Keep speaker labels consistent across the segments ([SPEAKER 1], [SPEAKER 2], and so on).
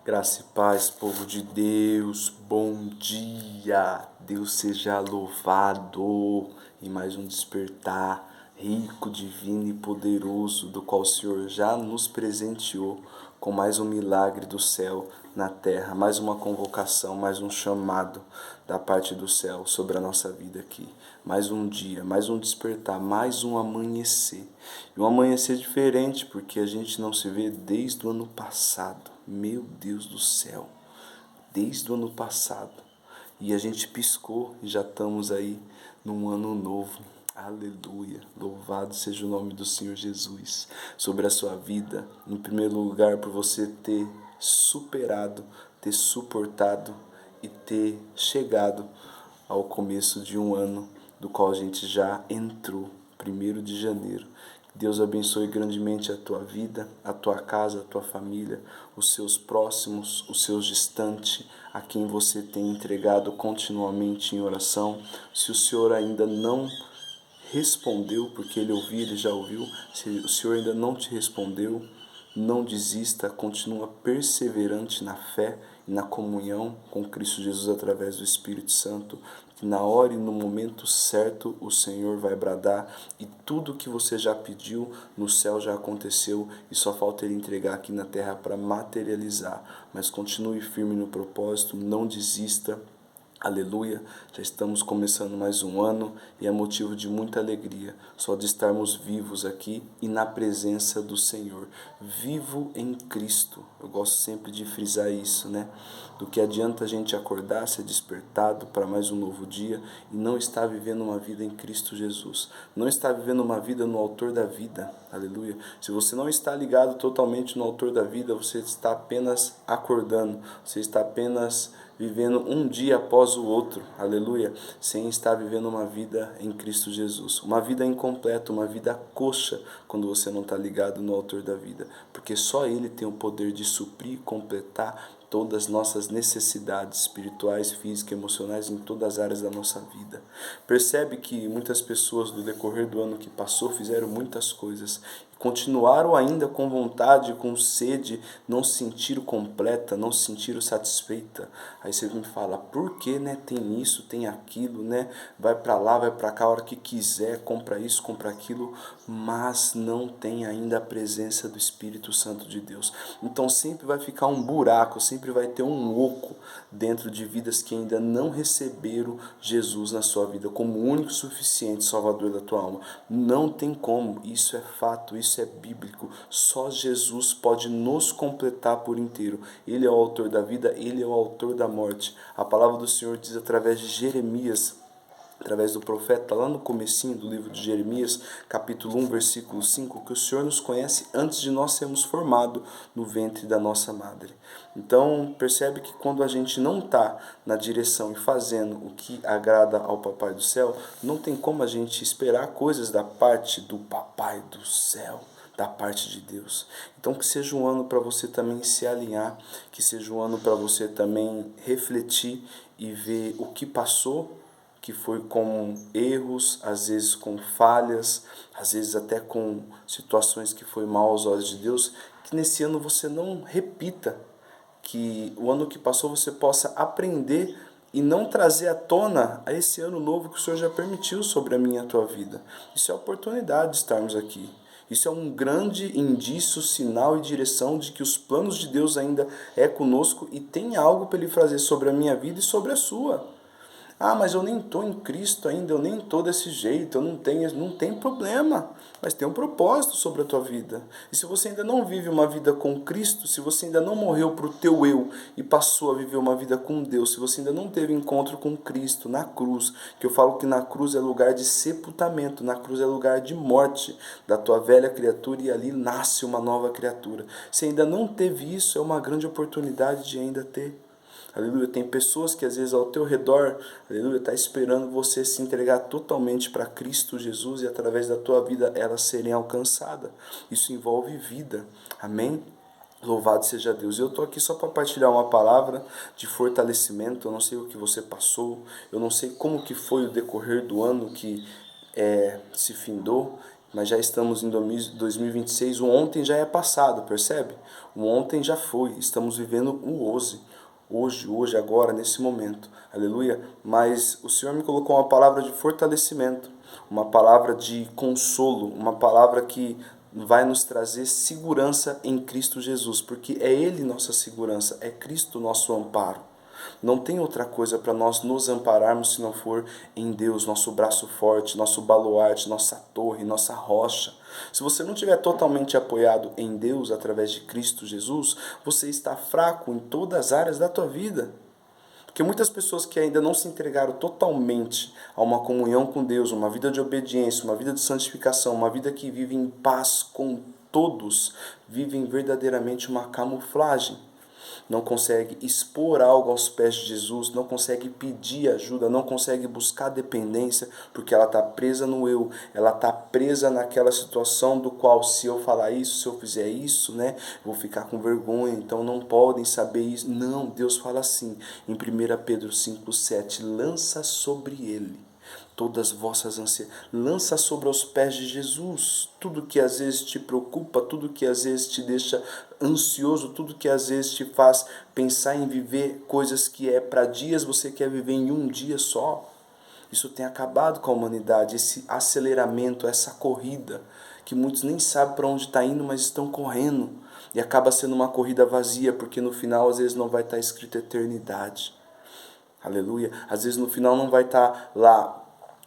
[SPEAKER 1] Graça e paz, povo de Deus, bom dia, Deus seja louvado em mais um despertar rico, divino e poderoso, do qual o Senhor já nos presenteou com mais um milagre do céu na terra, mais uma convocação, mais um chamado da parte do céu sobre a nossa vida aqui. Mais um dia, mais um despertar, mais um amanhecer. E um amanhecer diferente, porque a gente não se vê desde o ano passado. Meu Deus do céu, desde o ano passado. E a gente piscou e já estamos aí num ano novo. Aleluia, louvado seja o nome do Senhor Jesus sobre a sua vida. Em primeiro lugar, por você ter superado, ter suportado e ter chegado ao começo de um ano do qual a gente já entrou, 1º de janeiro. Deus abençoe grandemente a tua vida, a tua casa, a tua família, os seus próximos, os seus distantes, a quem você tem entregado continuamente em oração. Se o Senhor ainda não respondeu, porque Ele ouviu, Ele já ouviu, se o Senhor ainda não te respondeu, não desista, continua perseverante na fé e na comunhão com Cristo Jesus através do Espírito Santo, que na hora e no momento certo o Senhor vai bradar e tudo que você já pediu no céu já aconteceu e só falta Ele entregar aqui na terra para materializar. Mas continue firme no propósito, não desista. Aleluia, já estamos começando mais um ano e é motivo de muita alegria só de estarmos vivos aqui e na presença do Senhor, vivo em Cristo. Eu gosto sempre de frisar isso, né? Do que adianta a gente acordar, ser despertado para mais um novo dia e não estar vivendo uma vida em Cristo Jesus, não estar vivendo uma vida no autor da vida, aleluia. Se você não está ligado totalmente no autor da vida, você está apenas acordando, você está apenas vivendo um dia após o outro, aleluia, sem estar vivendo uma vida em Cristo Jesus, uma vida incompleta, uma vida coxa, quando você não está ligado no autor da vida, porque só Ele tem o poder de suprir, completar todas as nossas necessidades espirituais, físicas, emocionais, em todas as áreas da nossa vida. Percebe que muitas pessoas do decorrer do ano que passou fizeram muitas coisas, continuaram ainda com vontade, com sede, não se sentiram completa, não se sentiram satisfeita. Aí você me fala, por que, né? Tem isso, tem aquilo, né? Vai para lá, vai para cá, a hora que quiser, compra isso, compra aquilo, mas não tem ainda a presença do Espírito Santo de Deus. Então sempre vai ficar um buraco, sempre vai ter um oco dentro de vidas que ainda não receberam Jesus na sua vida como o único e suficiente Salvador da tua alma. Não tem como, isso é fato, isso é bíblico. Só Jesus pode nos completar por inteiro. Ele é o autor da vida, Ele é o autor da morte. A palavra do Senhor diz através de Jeremias, através do profeta, lá no comecinho do livro de Jeremias, capítulo 1, versículo 5, que o Senhor nos conhece antes de nós sermos formados no ventre da nossa madre. Então, percebe que quando a gente não está na direção e fazendo o que agrada ao Papai do Céu, não tem como a gente esperar coisas da parte do Papai do Céu, da parte de Deus. Então que seja um ano para você também se alinhar, que seja um ano para você também refletir e ver o que passou, que foi com erros, às vezes com falhas, às vezes até com situações que foi mal aos olhos de Deus, que nesse ano você não repita, que o ano que passou você possa aprender e não trazer à tona a esse ano novo que o Senhor já permitiu sobre a minha e a tua vida. Isso é a oportunidade de estarmos aqui. Isso é um grande indício, sinal e direção de que os planos de Deus ainda é conosco e tem algo para Ele fazer sobre a minha vida e sobre a sua. Ah, mas eu nem estou em Cristo ainda, eu nem estou desse jeito, eu não tem problema, mas tem um propósito sobre a tua vida. E se você ainda não vive uma vida com Cristo, se você ainda não morreu para o teu eu e passou a viver uma vida com Deus, se você ainda não teve encontro com Cristo na cruz, que eu falo que na cruz é lugar de sepultamento, na cruz é lugar de morte da tua velha criatura e ali nasce uma nova criatura. Se ainda não teve isso, é uma grande oportunidade de ainda ter. Aleluia. Tem pessoas que às vezes ao teu redor, aleluia, está esperando você se entregar totalmente para Cristo Jesus e através da tua vida elas serem alcançadas. Isso envolve vida. Amém? Louvado seja Deus. Eu estou aqui só para partilhar uma palavra de fortalecimento. Eu não sei o que você passou, eu não sei como que foi o decorrer do ano que se findou, mas já estamos em 2026, o ontem já é passado, percebe? O ontem já foi, estamos vivendo o hoje, agora, nesse momento, aleluia. Mas o Senhor me colocou uma palavra de fortalecimento, uma palavra de consolo, uma palavra que vai nos trazer segurança em Cristo Jesus, porque é Ele nossa segurança, é Cristo nosso amparo. Não tem outra coisa para nós nos ampararmos se não for em Deus, nosso braço forte, nosso baluarte, nossa torre, nossa rocha. Se você não estiver totalmente apoiado em Deus através de Cristo Jesus, você está fraco em todas as áreas da tua vida. Porque muitas pessoas que ainda não se entregaram totalmente a uma comunhão com Deus, uma vida de obediência, uma vida de santificação, uma vida que vive em paz com todos, vivem verdadeiramente uma camuflagem. Não consegue expor algo aos pés de Jesus, não consegue pedir ajuda, não consegue buscar dependência, porque ela está presa no eu, ela está presa naquela situação do qual, se eu falar isso, se eu fizer isso, né, vou ficar com vergonha, então não podem saber isso. Não, Deus fala assim, em 1 Pedro 5,7, lança sobre ele todas vossas ansiedades, lança sobre os pés de Jesus, tudo que às vezes te preocupa, tudo que às vezes te deixa ansioso, tudo que às vezes te faz pensar em viver coisas que é para dias, você quer viver em um dia só. Isso tem acabado com a humanidade, esse aceleramento, essa corrida, que muitos nem sabem para onde está indo, mas estão correndo, e acaba sendo uma corrida vazia, porque no final às vezes não vai estar escrito eternidade. Aleluia. Às vezes no final não vai estar lá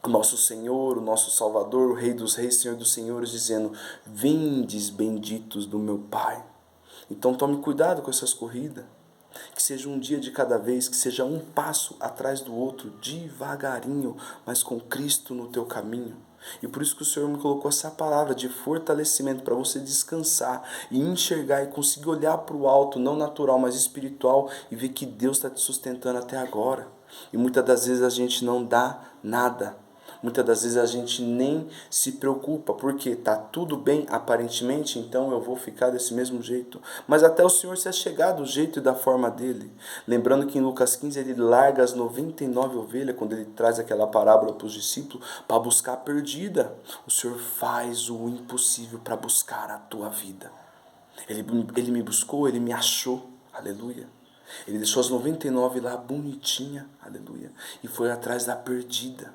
[SPEAKER 1] o nosso Senhor, o nosso Salvador, o Rei dos Reis, Senhor dos Senhores, dizendo: vindes benditos do meu Pai. Então tome cuidado com essas corridas. Que seja um dia de cada vez, que seja um passo atrás do outro, devagarinho, mas com Cristo no teu caminho. E por isso que o Senhor me colocou essa palavra de fortalecimento para você descansar e enxergar e conseguir olhar para o alto, não natural, mas espiritual, e ver que Deus está te sustentando até agora. E muitas das vezes a gente não dá nada. Muitas das vezes a gente nem se preocupa, porque está tudo bem aparentemente, então eu vou ficar desse mesmo jeito. Mas até o Senhor se achegar do jeito e da forma dele. Lembrando que em Lucas 15 ele larga as 99 ovelhas, quando ele traz aquela parábola para os discípulos, para buscar a perdida. O Senhor faz o impossível para buscar a tua vida. Ele me buscou, ele me achou, aleluia. Ele deixou as 99 lá bonitinha, aleluia, e foi atrás da perdida.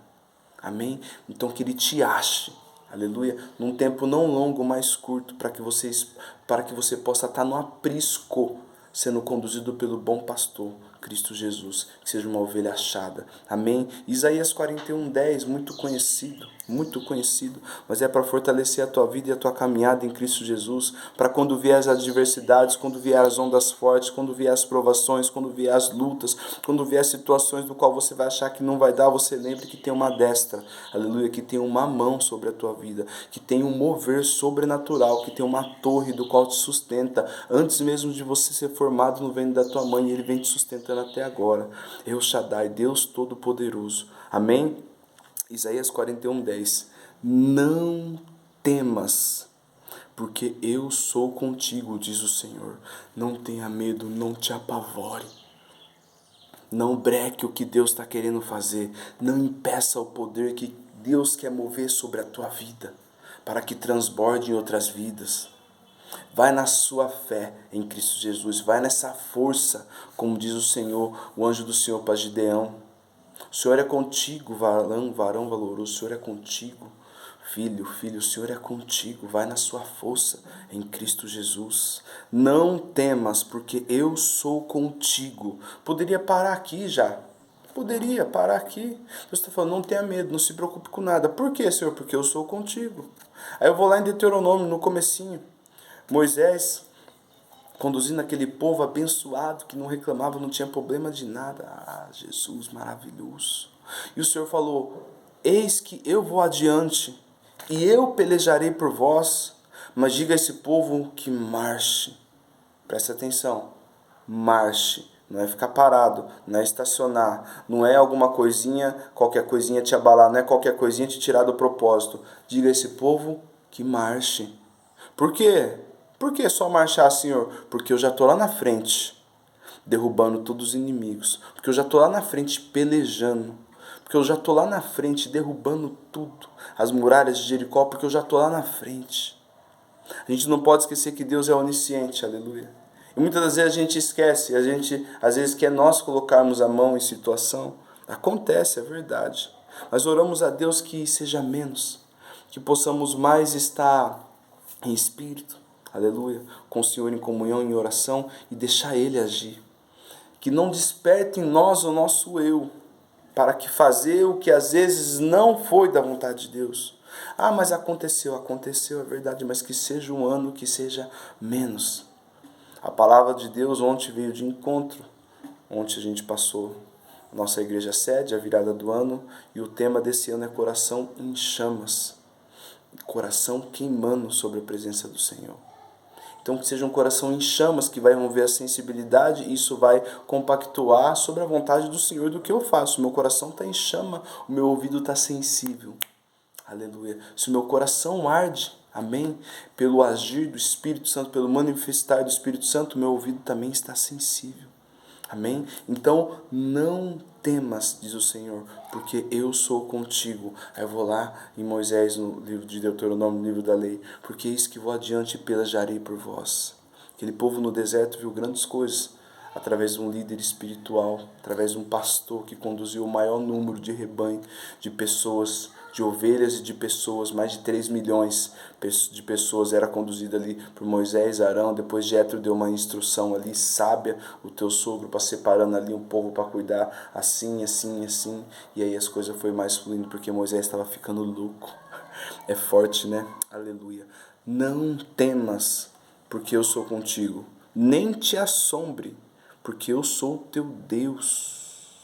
[SPEAKER 1] Amém? Então que Ele te ache, aleluia, num tempo não longo, mais curto, para que você possa estar no aprisco, sendo conduzido pelo bom pastor, Cristo Jesus, que seja uma ovelha achada. Amém? Isaías 41:10, muito conhecido, mas é para fortalecer a tua vida e a tua caminhada em Cristo Jesus, para quando vier as adversidades, quando vier as ondas fortes, quando vier as provações, quando vier as lutas, quando vier as situações do qual você vai achar que não vai dar, você lembre que tem uma destra, aleluia, que tem uma mão sobre a tua vida, que tem um mover sobrenatural, que tem uma torre do qual te sustenta, antes mesmo de você ser formado no ventre da tua mãe, Ele vem te sustentando até agora. El Shaddai, Deus Todo-Poderoso. Amém? Isaías 41:10. Não temas, porque eu sou contigo, diz o Senhor. Não tenha medo, não te apavore. Não breque o que Deus está querendo fazer. Não impeça o poder que Deus quer mover sobre a tua vida, para que transborde em outras vidas. Vai na sua fé em Cristo Jesus. Vai nessa força, como diz o Senhor, o anjo do Senhor para Gideão. O Senhor é contigo, varão valoroso, o Senhor é contigo. Filho, o Senhor é contigo, vai na sua força em Cristo Jesus. Não temas, porque eu sou contigo. Poderia parar aqui já. Poderia parar aqui. Deus está falando, não tenha medo, não se preocupe com nada. Por quê, Senhor? Porque eu sou contigo. Aí eu vou lá em Deuteronômio, no comecinho. Moisés conduzindo aquele povo abençoado que não reclamava, não tinha problema de nada. Ah, Jesus maravilhoso. E o Senhor falou: eis que eu vou adiante e eu pelejarei por vós, mas diga a esse povo que marche. Presta atenção, marche. Não é ficar parado, não é estacionar, não é alguma coisinha, qualquer coisinha te abalar, não é qualquer coisinha te tirar do propósito. Diga a esse povo que marche. Por quê? Por que só marchar, Senhor? Porque eu já estou lá na frente, derrubando todos os inimigos. Porque eu já estou lá na frente pelejando. porque eu já estou lá na frente, derrubando tudo, as muralhas de Jericó, porque eu já estou lá na frente. A gente não pode esquecer que Deus é onisciente, aleluia. E muitas das vezes a gente esquece, a gente às vezes quer nós colocarmos a mão em situação. Acontece, é verdade. Mas oramos a Deus que seja menos, que possamos mais estar em espírito, aleluia, com o Senhor em comunhão, em oração e deixar Ele agir. Que não desperte em nós o nosso eu, para que fazer o que às vezes não foi da vontade de Deus. Ah, mas aconteceu, é verdade, mas que seja um ano, que seja menos. A palavra de Deus ontem veio de encontro. Ontem a gente passou nossa igreja sede, a virada do ano, e o tema desse ano é coração em chamas. Coração queimando sobre a presença do Senhor. Então que seja um coração em chamas, que vai mover a sensibilidade, e isso vai compactuar sobre a vontade do Senhor do que eu faço. O meu coração está em chama, o meu ouvido está sensível. Aleluia. Se o meu coração arde, amém, pelo agir do Espírito Santo, pelo manifestar do Espírito Santo, o meu ouvido também está sensível. Amém? Então, não temas, diz o Senhor, porque eu sou contigo. Aí eu vou lá em Moisés, no livro de Deuteronômio, no livro da lei. Porque eis que vou adiante e pelejarei por vós. Aquele povo no deserto viu grandes coisas, através de um líder espiritual, através de um pastor que conduziu o maior número de rebanho, de pessoas, de ovelhas e de pessoas, mais de 3 milhões de pessoas era conduzida ali por Moisés, Arão. Depois Jetro deu uma instrução ali, sábia, o teu sogro, para separando ali um povo para cuidar, assim, assim, assim, e aí as coisas foi mais fluindo, porque Moisés estava ficando louco. É forte, né? Aleluia. Não temas, porque eu sou contigo, nem te assombre, porque eu sou o teu Deus.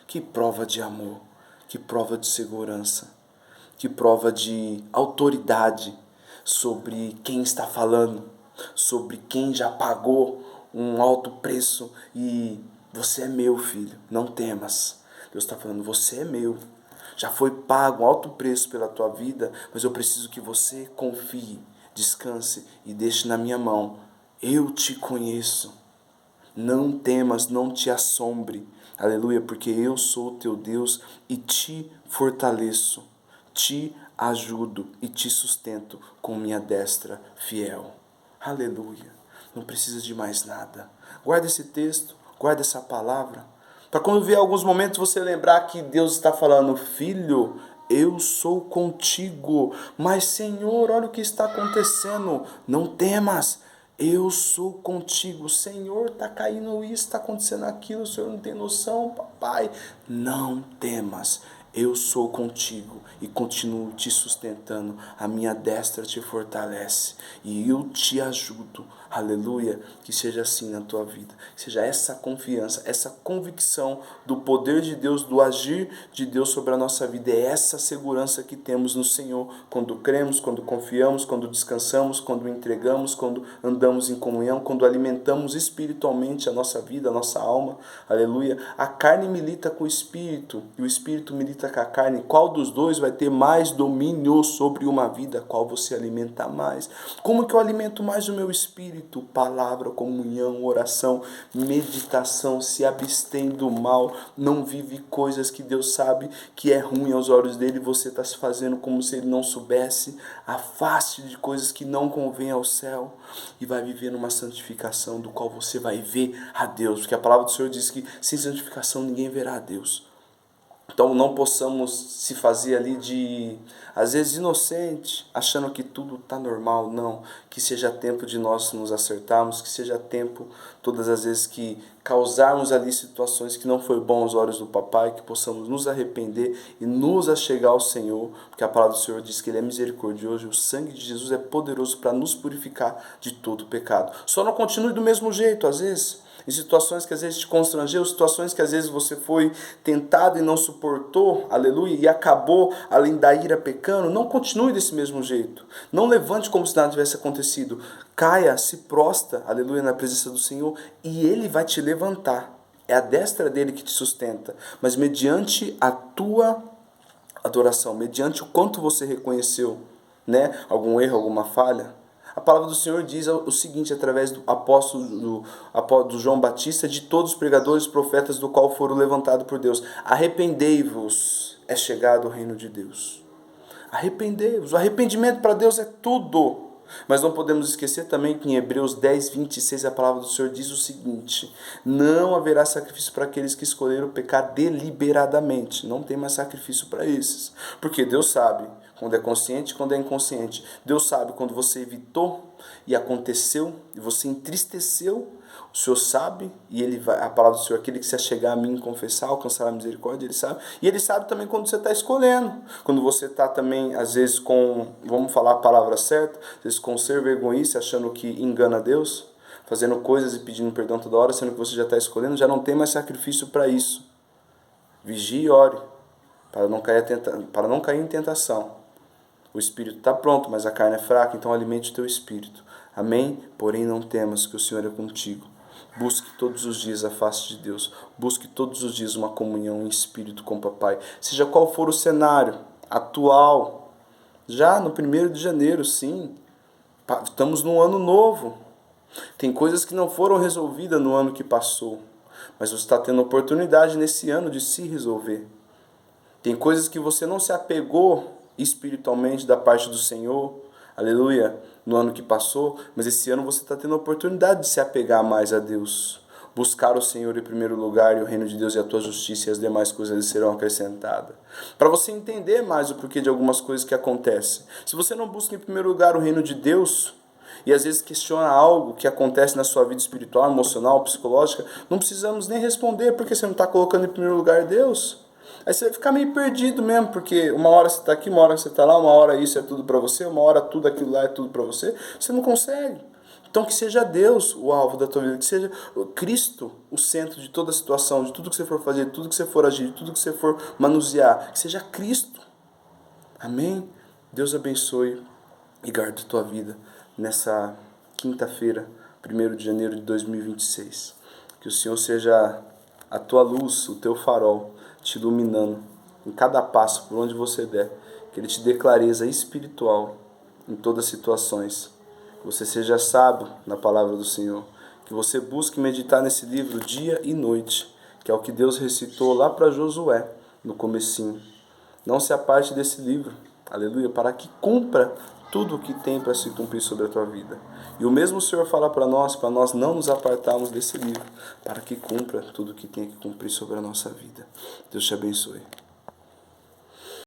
[SPEAKER 1] Que prova de amor, que prova de segurança, que prova de autoridade sobre quem está falando, sobre quem já pagou um alto preço e você é meu, filho, não temas. Deus está falando, você é meu. Já foi pago um alto preço pela tua vida, mas eu preciso que você confie, descanse e deixe na minha mão. Eu te conheço. Não temas, não te assombre, aleluia, porque eu sou o teu Deus e te fortaleço, te ajudo e te sustento com minha destra fiel. Aleluia, não precisa de mais nada. Guarda esse texto, guarda essa palavra, para quando vier alguns momentos você lembrar que Deus está falando, filho, eu sou contigo, mas Senhor, olha o que está acontecendo, não temas, eu sou contigo, Senhor, está caindo isso, está acontecendo aquilo, o Senhor não tem noção, papai. Não temas, eu sou contigo e continuo te sustentando, a minha destra te fortalece e eu te ajudo, aleluia, que seja assim na tua vida, que seja essa confiança, essa convicção do poder de Deus, do agir de Deus sobre a nossa vida, é essa segurança que temos no Senhor, quando cremos, quando confiamos, quando descansamos, quando entregamos, quando andamos em comunhão, quando alimentamos espiritualmente a nossa vida, a nossa alma, aleluia. A carne milita com o espírito e o espírito milita com a carne. Qual dos dois vai ter mais domínio sobre uma vida? Qual você alimenta mais? Como que eu alimento mais o meu espírito? Palavra, comunhão, oração, meditação, se abstém do mal, não vive coisas que Deus sabe que é ruim aos olhos dele, você está se fazendo como se ele não soubesse. Afaste de coisas que não convêm ao céu e vai viver numa santificação do qual você vai ver a Deus, porque a palavra do Senhor diz que sem santificação ninguém verá a Deus. Então não possamos se fazer ali de, às vezes, inocente, achando que tudo está normal. Não, que seja tempo de nós nos acertarmos, que seja tempo, todas as vezes que causarmos ali situações que não foi bom aos olhos do papai, que possamos nos arrepender e nos achegar ao Senhor, porque a palavra do Senhor diz que Ele é misericordioso e o sangue de Jesus é poderoso para nos purificar de todo pecado. Só não continue do mesmo jeito, às vezes, em situações que às vezes te constrangeu, situações que às vezes você foi tentado e não suportou, aleluia, e acabou, além da ira, pecando. Não continue desse mesmo jeito. Não levante como se nada tivesse acontecido. Caia, se prosta, aleluia, na presença do Senhor, e Ele vai te levantar. É a destra dele que te sustenta, mas mediante a tua adoração, mediante o quanto você reconheceu, né, algum erro, alguma falha, A palavra do Senhor diz o seguinte, através do apóstolo do João Batista, de todos os pregadores, profetas, do qual foram levantados por Deus. Arrependei-vos, é chegado o reino de Deus. Arrependei-vos. O arrependimento para Deus é tudo. Mas não podemos esquecer também que em Hebreus 10, 26, a palavra do Senhor diz o seguinte: não haverá sacrifício para aqueles que escolheram pecar deliberadamente. Não tem mais sacrifício para esses. Porque Deus sabe quando é consciente e quando é inconsciente. Deus sabe quando você evitou e aconteceu, e você entristeceu. O Senhor sabe, e Ele vai, a palavra do Senhor, aquele que se achegar a mim, confessar, alcançará a misericórdia, Ele sabe. E Ele sabe também quando você está escolhendo. Quando você está também, às vezes, vamos falar a palavra certa, às vezes com ser vergonhice, achando que engana Deus, fazendo coisas e pedindo perdão toda hora, sendo que você já está escolhendo, já não tem mais sacrifício para isso. Vigie e ore, para não cair em tentação. O espírito está pronto, mas a carne é fraca, então alimente o teu espírito. Amém? Porém não temas, que o Senhor é contigo. Busque todos os dias a face de Deus. Busque todos os dias uma comunhão em espírito com o Papai. Seja qual for o cenário atual, já no 1º de janeiro, sim. Estamos num ano novo. Tem coisas que não foram resolvidas no ano que passou, mas você está tendo oportunidade nesse ano de se resolver. Tem coisas que você não se apegou espiritualmente da parte do Senhor, aleluia, no ano que passou, mas esse ano você está tendo a oportunidade de se apegar mais a Deus. Buscar o Senhor em primeiro lugar e o reino de Deus e a tua justiça, e as demais coisas serão acrescentadas. Para você entender mais o porquê de algumas coisas que acontecem. Se você não busca em primeiro lugar o reino de Deus, e às vezes questiona algo que acontece na sua vida espiritual, emocional, psicológica, não precisamos nem responder porque você não está colocando em primeiro lugar Deus. Aí você vai ficar meio perdido mesmo, porque uma hora você está aqui, uma hora você está lá, uma hora isso é tudo para você, uma hora tudo aquilo lá é tudo para você. Você não consegue. Então que seja Deus o alvo da tua vida, que seja Cristo o centro de toda a situação, de tudo que você for fazer, de tudo que você for agir, de tudo que você for manusear. Que seja Cristo. Amém? Deus abençoe e guarde a tua vida nessa quinta-feira, 1º de janeiro de 2026. Que o Senhor seja a tua luz, o teu farol, te iluminando em cada passo por onde você der. Que Ele te dê clareza espiritual em todas as situações. Que você seja sábio na palavra do Senhor. Que você busque meditar nesse livro dia e noite, que é o que Deus recitou lá para Josué, no comecinho. Não se aparte desse livro, aleluia, para que cumpra tudo o que tem para se cumprir sobre a tua vida. E o mesmo Senhor fala para nós não nos apartarmos desse livro, para que cumpra tudo o que tem que cumprir sobre a nossa vida. Deus te abençoe.